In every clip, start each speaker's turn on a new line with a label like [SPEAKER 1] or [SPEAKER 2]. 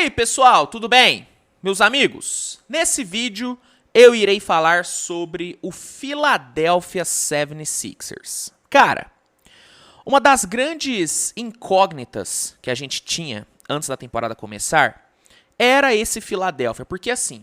[SPEAKER 1] aí, pessoal, tudo bem? Meus amigos, nesse vídeo eu irei falar sobre o Philadelphia 76ers. Cara, uma das grandes incógnitas que a gente tinha antes da temporada começar era esse Philadelphia, porque assim,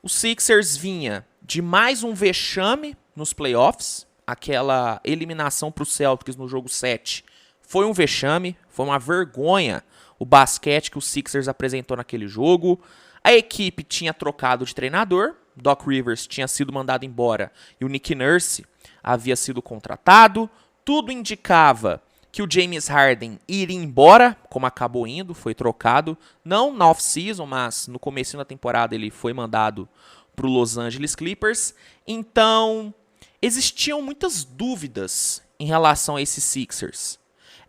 [SPEAKER 1] o Sixers vinha de mais um vexame nos playoffs, aquela eliminação para o Celtics no jogo 7 foi um vexame, foi uma vergonha o basquete que o Sixers apresentou naquele jogo. A equipe tinha trocado de treinador, Doc Rivers tinha sido mandado embora e o Nick Nurse havia sido contratado. Tudo indicava que o James Harden iria embora, como acabou indo, foi trocado. Não na off-season, mas no começo da temporada ele foi mandado para o Los Angeles Clippers. Então, existiam muitas dúvidas em relação a esses Sixers.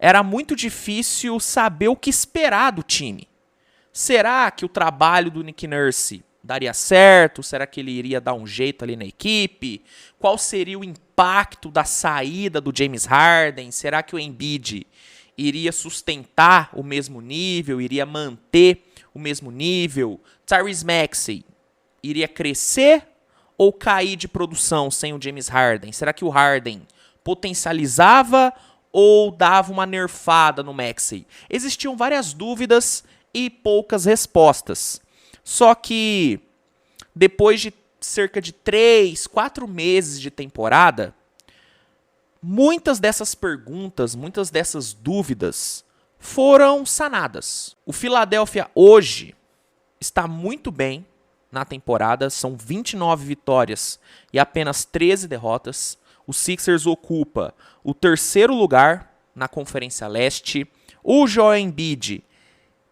[SPEAKER 1] Era muito difícil saber o que esperar do time. Será que o trabalho do Nick Nurse daria certo? Será que ele iria dar um jeito ali na equipe? Qual seria o impacto da saída do James Harden? Será que o Embiid iria sustentar o mesmo nível? Iria manter o mesmo nível? Tyrese Maxey iria crescer ou cair de produção sem o James Harden? Será que o Harden potencializava ou dava uma nerfada no Maxey? Existiam várias dúvidas e poucas respostas. Só que depois de cerca de 3, 4 meses de temporada, muitas dessas perguntas, muitas dessas dúvidas foram sanadas. O Philadelphia hoje está muito bem na temporada, são 29 vitórias e apenas 13 derrotas. O Sixers ocupa o 3º lugar na Conferência Leste. O Joel Embiid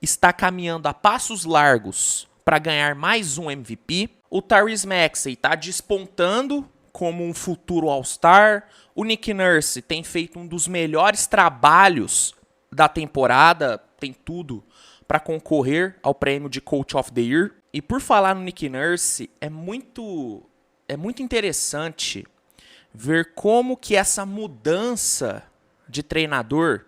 [SPEAKER 1] está caminhando a passos largos para ganhar mais um MVP. O Tyrese Maxey está despontando como um futuro All-Star. O Nick Nurse tem feito um dos melhores trabalhos da temporada. Tem tudo para concorrer ao prêmio de Coach of the Year. E por falar no Nick Nurse, é muito interessante ver como que essa mudança de treinador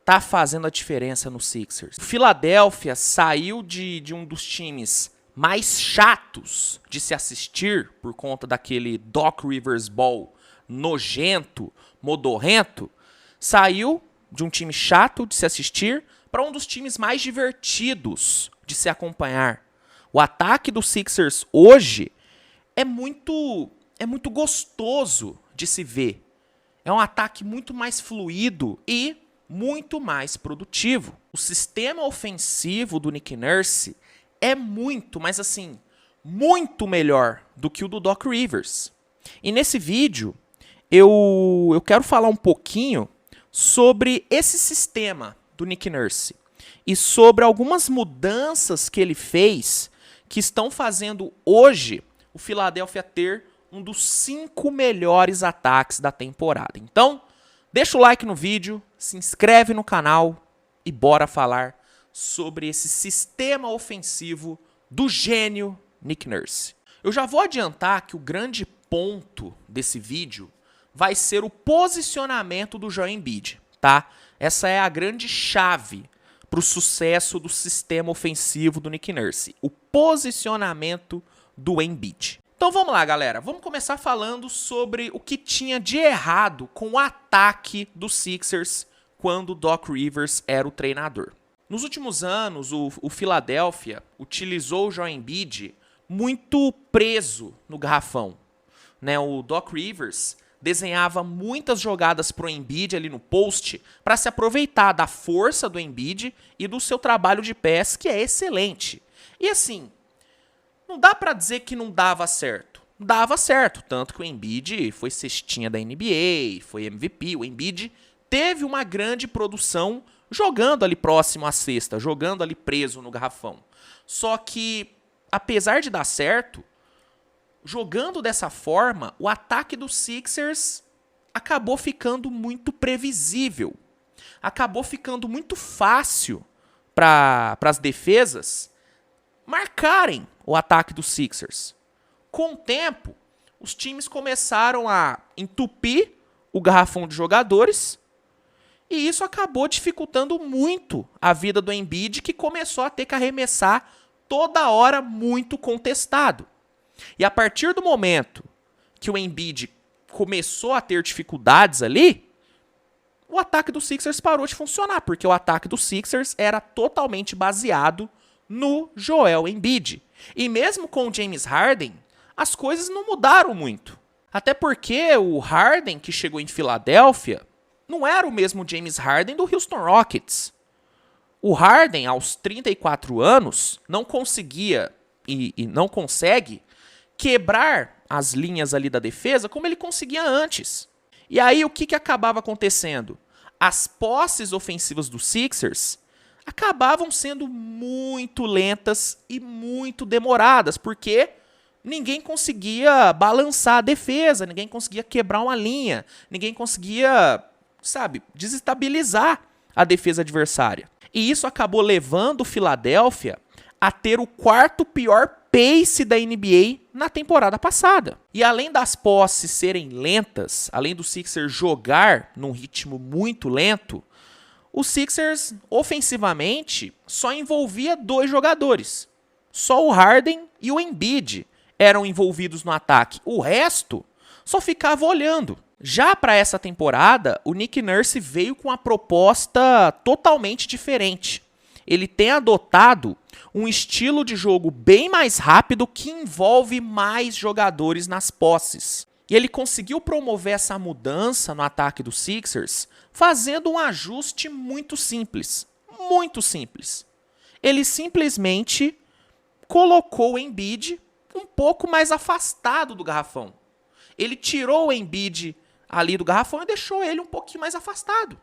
[SPEAKER 1] tá fazendo a diferença no Sixers. O Philadelphia saiu de um dos times mais chatos de se assistir por conta daquele Doc Rivers Ball nojento, modorrento. Saiu de um time chato de se assistir para um dos times mais divertidos de se acompanhar. O ataque do Sixers hoje é muito gostoso de se ver. É um ataque muito mais fluido e muito mais produtivo. O sistema ofensivo do Nick Nurse é muito, mas assim, muito melhor do que o do Doc Rivers. E nesse vídeo, eu quero falar um pouquinho sobre esse sistema do Nick Nurse e sobre algumas mudanças que ele fez que estão fazendo hoje o Philadelphia ter um dos 5 melhores ataques da temporada. Então, deixa o like no vídeo, se inscreve no canal e bora falar sobre esse sistema ofensivo do gênio Nick Nurse. Eu já vou adiantar que o grande ponto desse vídeo vai ser o posicionamento do Joel Embiid, tá? Essa é a grande chave para o sucesso do sistema ofensivo do Nick Nurse, o posicionamento do Embiid. Então vamos lá, galera. Vamos começar falando sobre o que tinha de errado com o ataque dos Sixers quando o Doc Rivers era o treinador. Nos últimos anos, o Philadelphia utilizou o Joel Embiid muito preso no garrafão, né? O Doc Rivers desenhava muitas jogadas para o Embiid ali no post para se aproveitar da força do Embiid e do seu trabalho de pés, que é excelente. E assim, não dá para dizer que não dava certo. Dava certo, tanto que o Embiid foi cestinha da NBA, foi MVP. O Embiid teve uma grande produção jogando ali próximo à cesta, jogando ali preso no garrafão. Só que, apesar de dar certo, jogando dessa forma, o ataque dos Sixers acabou ficando muito previsível. Acabou ficando muito fácil para as defesas marcarem o ataque dos Sixers. Com o tempo, os times começaram a entupir o garrafão de jogadores E isso acabou dificultando muito a vida do Embiid, que começou a ter que arremessar toda hora muito contestado. E a partir do momento que o Embiid começou a ter dificuldades ali, o ataque do Sixers parou de funcionar, porque o ataque do Sixers era totalmente baseado no Joel Embiid. E mesmo com o James Harden, as coisas não mudaram muito. Até porque o Harden que chegou em Filadélfia não era o mesmo James Harden do Houston Rockets. O Harden, aos 34 anos, não conseguia e não consegue quebrar as linhas ali da defesa como ele conseguia antes. E aí o que acabava acontecendo? As posses ofensivas do Sixers acabavam sendo muito lentas e muito demoradas, porque ninguém conseguia balançar a defesa, ninguém conseguia quebrar uma linha, ninguém conseguia, desestabilizar a defesa adversária. E isso acabou levando o Philadelphia a ter o quarto pior pace da NBA na temporada passada. E além das posses serem lentas, além do Sixers jogar num ritmo muito lento, o Sixers, ofensivamente, só envolvia 2 jogadores. Só o Harden e o Embiid eram envolvidos no ataque. O resto só ficava olhando. Já para essa temporada, o Nick Nurse veio com uma proposta totalmente diferente. Ele tem adotado um estilo de jogo bem mais rápido que envolve mais jogadores nas posses. E ele conseguiu promover essa mudança no ataque do Sixers fazendo um ajuste muito simples. Muito simples. Ele simplesmente colocou o Embiid um pouco mais afastado do garrafão. Ele tirou o Embiid ali do garrafão e deixou ele um pouquinho mais afastado.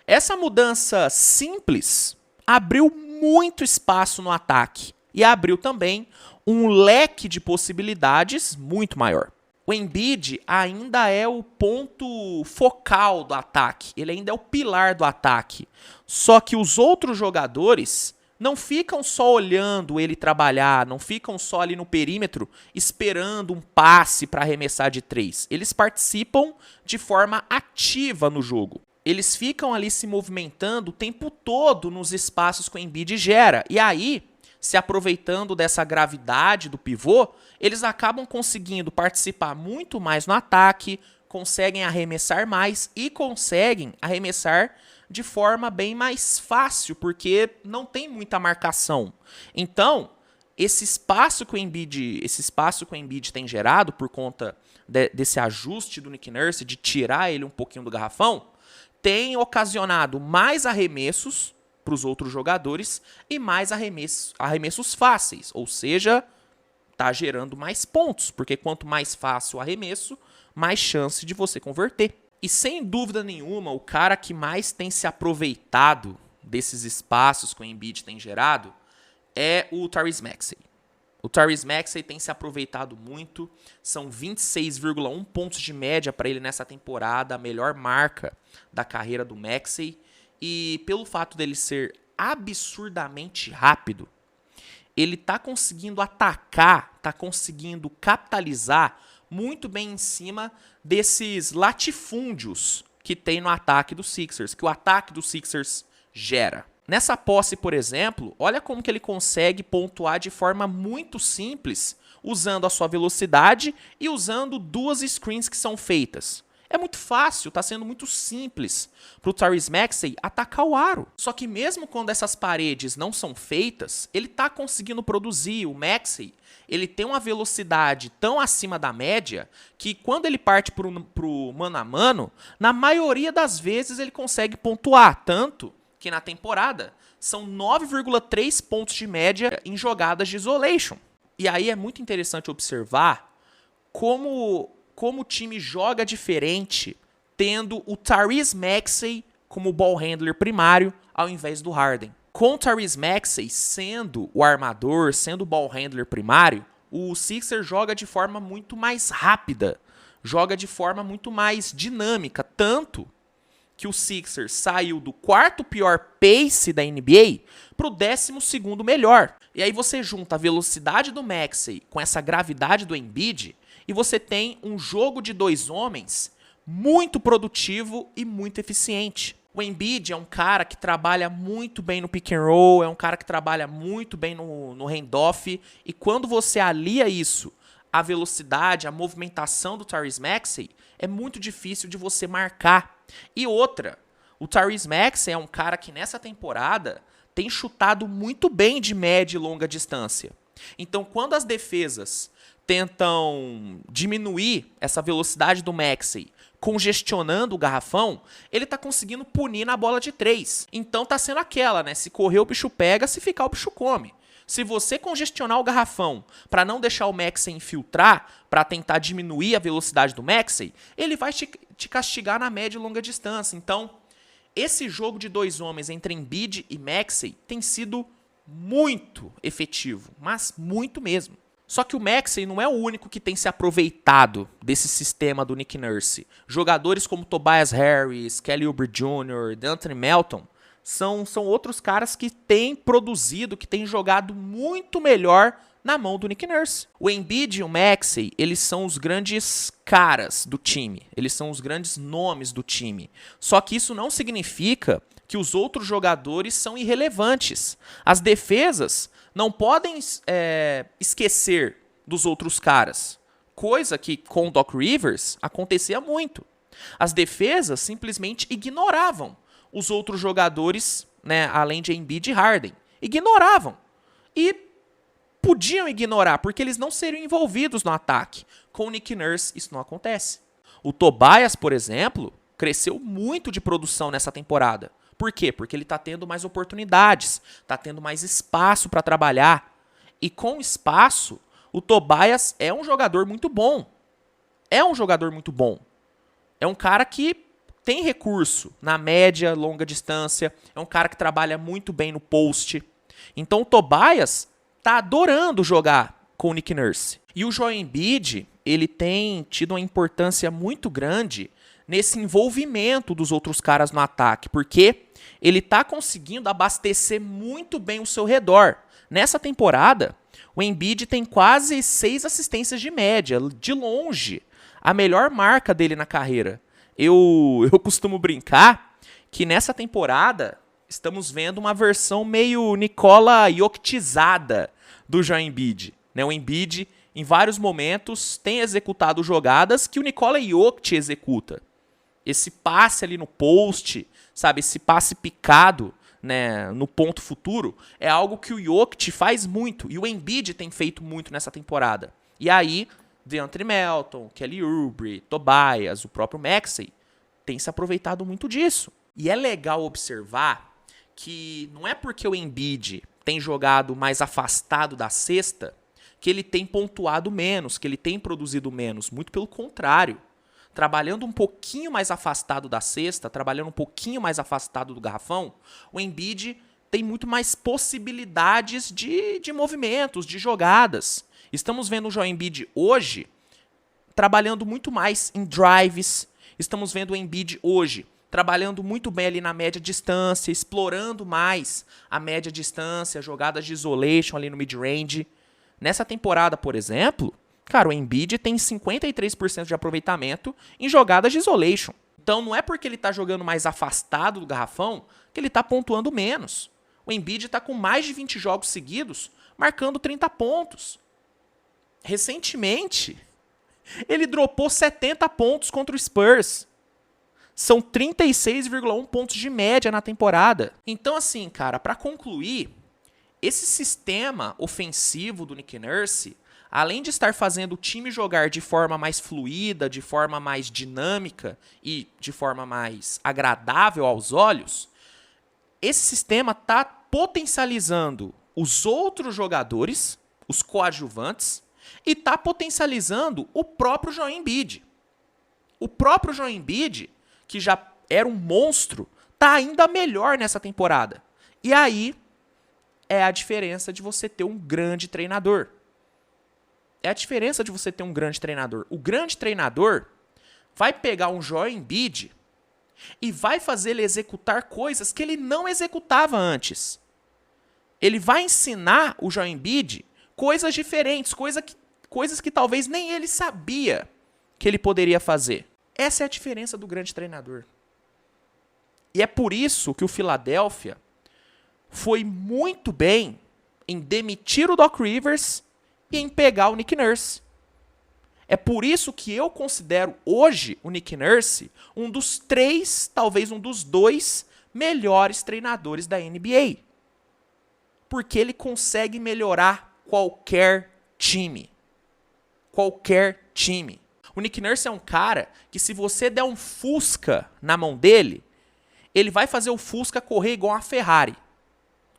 [SPEAKER 1] Essa mudança simples abriu muito espaço no ataque e abriu também um leque de possibilidades muito maior. O Embiid ainda é o ponto focal do ataque, ele ainda é o pilar do ataque. Só que os outros jogadores não ficam só olhando ele trabalhar, não ficam só ali no perímetro esperando um passe para arremessar de 3. Eles participam de forma ativa no jogo. Eles ficam ali se movimentando o tempo todo nos espaços que o Embiid gera. E aí, se aproveitando dessa gravidade do pivô, eles acabam conseguindo participar muito mais no ataque, conseguem arremessar mais e conseguem arremessar de forma bem mais fácil, porque não tem muita marcação. Então, esse espaço que o Embiid tem gerado por conta desse ajuste do Nick Nurse, de tirar ele um pouquinho do garrafão, tem ocasionado mais arremessos para os outros jogadores e mais arremessos fáceis, ou seja, está gerando mais pontos, porque quanto mais fácil o arremesso, mais chance de você converter. E sem dúvida nenhuma, o cara que mais tem se aproveitado desses espaços que o Embiid tem gerado é o Tyrese Maxey. O Tyrese Maxey tem se aproveitado muito, são 26,1 pontos de média para ele nessa temporada, a melhor marca da carreira do Maxey. E pelo fato dele ser absurdamente rápido, ele está conseguindo atacar, está conseguindo capitalizar muito bem em cima desses latifúndios que tem no ataque do Sixers, que o ataque do Sixers gera. Nessa posse, por exemplo, olha como que ele consegue pontuar de forma muito simples, usando a sua velocidade e usando 2 screens que são feitas. É muito fácil, está sendo muito simples para o Tyrese Maxey atacar o aro. Só que mesmo quando essas paredes não são feitas, ele está conseguindo produzir. O Maxey, ele tem uma velocidade tão acima da média que quando ele parte para o mano a mano, na maioria das vezes ele consegue pontuar. Tanto que na temporada são 9,3 pontos de média em jogadas de isolation. E aí é muito interessante observar como o time joga diferente tendo o Tyrese Maxey como ball handler primário ao invés do Harden. Com o Tyrese Maxey sendo o armador, sendo o ball handler primário, o Sixers joga de forma muito mais rápida, joga de forma muito mais dinâmica, tanto que o Sixers saiu do 4º pior pace da NBA para o 12º melhor. E aí você junta a velocidade do Maxey com essa gravidade do Embiid e você tem um jogo de 2 homens muito produtivo e muito eficiente. O Embiid é um cara que trabalha muito bem no pick and roll, é um cara que trabalha muito bem no handoff, e quando você alia isso à velocidade, à movimentação do Tyrese Maxey, é muito difícil de você marcar. E outra, o Tyrese Maxey é um cara que nessa temporada tem chutado muito bem de média e longa distância. Então, quando as defesas tentam diminuir essa velocidade do Maxey, congestionando o garrafão, ele tá conseguindo punir na bola de 3. Então tá sendo aquela, né? Se correr o bicho pega, se ficar o bicho come. Se você congestionar o garrafão para não deixar o Maxey infiltrar, para tentar diminuir a velocidade do Maxey, ele vai te castigar na média e longa distância. Então, esse jogo de dois homens entre Embiid e Maxey tem sido muito efetivo, mas muito mesmo. Só que o Maxey não é o único que tem se aproveitado desse sistema do Nick Nurse. Jogadores como Tobias Harris, Kelly Oubre Jr., DeAndre Melton são outros caras que têm produzido, que têm jogado muito melhor na mão do Nick Nurse. O Embiid e o Maxey, eles são os grandes caras do time. Eles são os grandes nomes do time. Só que isso não significa que os outros jogadores são irrelevantes. As defesas não podem esquecer dos outros caras. Coisa que com o Doc Rivers acontecia muito. As defesas simplesmente ignoravam os outros jogadores, né, além de Embiid e Harden. Ignoravam. E podiam ignorar, porque eles não seriam envolvidos no ataque. Com o Nick Nurse, isso não acontece. O Tobias, por exemplo, cresceu muito de produção nessa temporada. Por quê? Porque ele está tendo mais oportunidades, está tendo mais espaço para trabalhar. E com espaço, o Tobias é um jogador muito bom. É um jogador muito bom. É um cara que tem recurso na média, longa distância. É um cara que trabalha muito bem no post. Então o Tobias está adorando jogar com o Nick Nurse. E o Joel Embiid, ele tem tido uma importância muito grande nesse envolvimento dos outros caras no ataque, porque ele está conseguindo abastecer muito bem o seu redor. Nessa temporada, o Embiid tem quase 6 assistências de média, de longe, a melhor marca dele na carreira. Eu costumo brincar que nessa temporada estamos vendo uma versão meio Nikola Jokicizada do Joel Embiid. O Embiid, em vários momentos, tem executado jogadas que o Nikola Jokic executa. Esse passe ali no post, sabe, esse passe picado, né, no ponto futuro, é algo que o Jokic faz muito, e o Embiid tem feito muito nessa temporada. E aí, DeAndre Melton, Kelly Oubre, Tobias, o próprio Maxey, tem se aproveitado muito disso. E é legal observar que não é porque o Embiid tem jogado mais afastado da cesta que ele tem pontuado menos, que ele tem produzido menos, muito pelo contrário. Trabalhando um pouquinho mais afastado da cesta, trabalhando um pouquinho mais afastado do garrafão, o Embiid tem muito mais possibilidades de movimentos, de jogadas. Estamos vendo o Joel Embiid hoje trabalhando muito mais em drives. Estamos vendo o Embiid hoje trabalhando muito bem ali na média distância, explorando mais a média distância, jogadas de isolation ali no mid-range. Nessa temporada, por exemplo, cara, o Embiid tem 53% de aproveitamento em jogadas de isolation. Então não é porque ele está jogando mais afastado do garrafão que ele está pontuando menos. O Embiid está com mais de 20 jogos seguidos, marcando 30 pontos. Recentemente, ele dropou 70 pontos contra o Spurs. São 36,1 pontos de média na temporada. Então assim, cara, para concluir, esse sistema ofensivo do Nick Nurse, além de estar fazendo o time jogar de forma mais fluida, de forma mais dinâmica e de forma mais agradável aos olhos, esse sistema está potencializando os outros jogadores, os coadjuvantes, e está potencializando o próprio Joel Embiid. O próprio Joel Embiid, que já era um monstro, está ainda melhor nessa temporada. E aí é a diferença de você ter um grande treinador. É a diferença de você ter um grande treinador. O grande treinador vai pegar um Joel Embiid e vai fazer ele executar coisas que ele não executava antes. Ele vai ensinar o Joel Embiid coisas diferentes, coisas que talvez nem ele sabia que ele poderia fazer. Essa é a diferença do grande treinador. E é por isso que o Philadelphia foi muito bem em demitir o Doc Rivers e em pegar o Nick Nurse. É por isso que eu considero hoje o Nick Nurse um dos 3, talvez um dos 2 melhores treinadores da NBA. Porque ele consegue melhorar qualquer time. Qualquer time. O Nick Nurse é um cara que, se você der um Fusca na mão dele, ele vai fazer o Fusca correr igual uma Ferrari.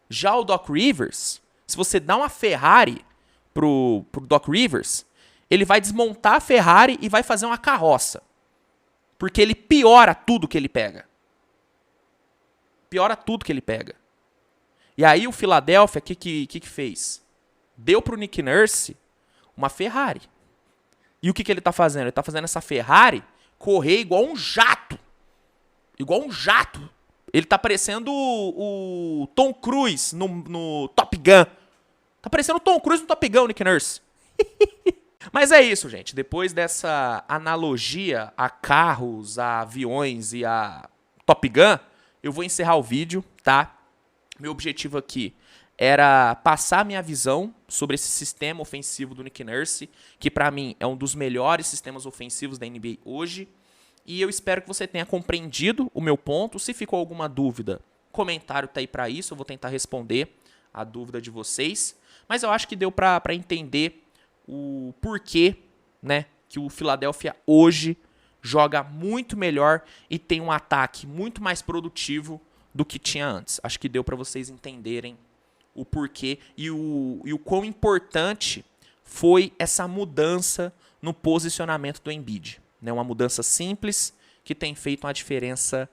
[SPEAKER 1] Já o Doc Rivers, se você dá uma Ferrari pro Doc Rivers, ele vai desmontar a Ferrari e vai fazer uma carroça. Porque ele piora tudo que ele pega. Piora tudo que ele pega. E aí o Philadelphia, o que fez? Deu pro Nick Nurse uma Ferrari. E o que ele tá fazendo? Ele tá fazendo essa Ferrari correr igual um jato. Igual um jato. Ele tá parecendo o Tom Cruise no Top Gun. Tá parecendo o Tom Cruise no Top Gun, o Nick Nurse. Mas é isso, gente. Depois dessa analogia a carros, a aviões e a Top Gun, eu vou encerrar o vídeo, tá? Meu objetivo aqui era passar minha visão sobre esse sistema ofensivo do Nick Nurse, que pra mim é um dos melhores sistemas ofensivos da NBA hoje. E eu espero que você tenha compreendido o meu ponto. Se ficou alguma dúvida, comentário tá aí pra isso. Eu vou tentar responder a dúvida de vocês. Mas eu acho que deu pra entender o porquê, né, que o Philadelphia hoje joga muito melhor e tem um ataque muito mais produtivo do que tinha antes. Acho que deu para vocês entenderem o porquê e o quão importante foi essa mudança no posicionamento do Embiid. Né? Uma mudança simples que tem feito uma diferença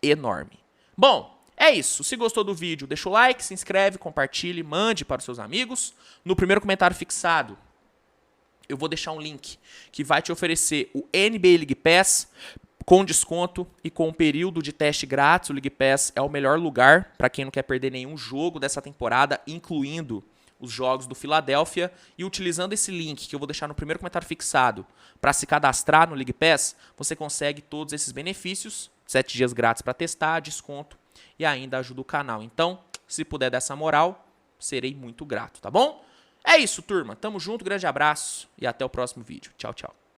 [SPEAKER 1] enorme. Bom, é isso. Se gostou do vídeo, deixa o like, se inscreve, compartilhe, mande para os seus amigos. No primeiro comentário fixado, eu vou deixar um link que vai te oferecer o NBA League Pass com desconto e com um período de teste grátis. O League Pass é o melhor lugar para quem não quer perder nenhum jogo dessa temporada, incluindo os jogos do Philadelphia. E utilizando esse link que eu vou deixar no primeiro comentário fixado para se cadastrar no League Pass, você consegue todos esses benefícios, 7 dias grátis para testar, desconto e ainda ajuda o canal. Então, se puder dar essa moral, serei muito grato, tá bom? É isso, turma. Tamo junto, grande abraço e até o próximo vídeo. Tchau, tchau.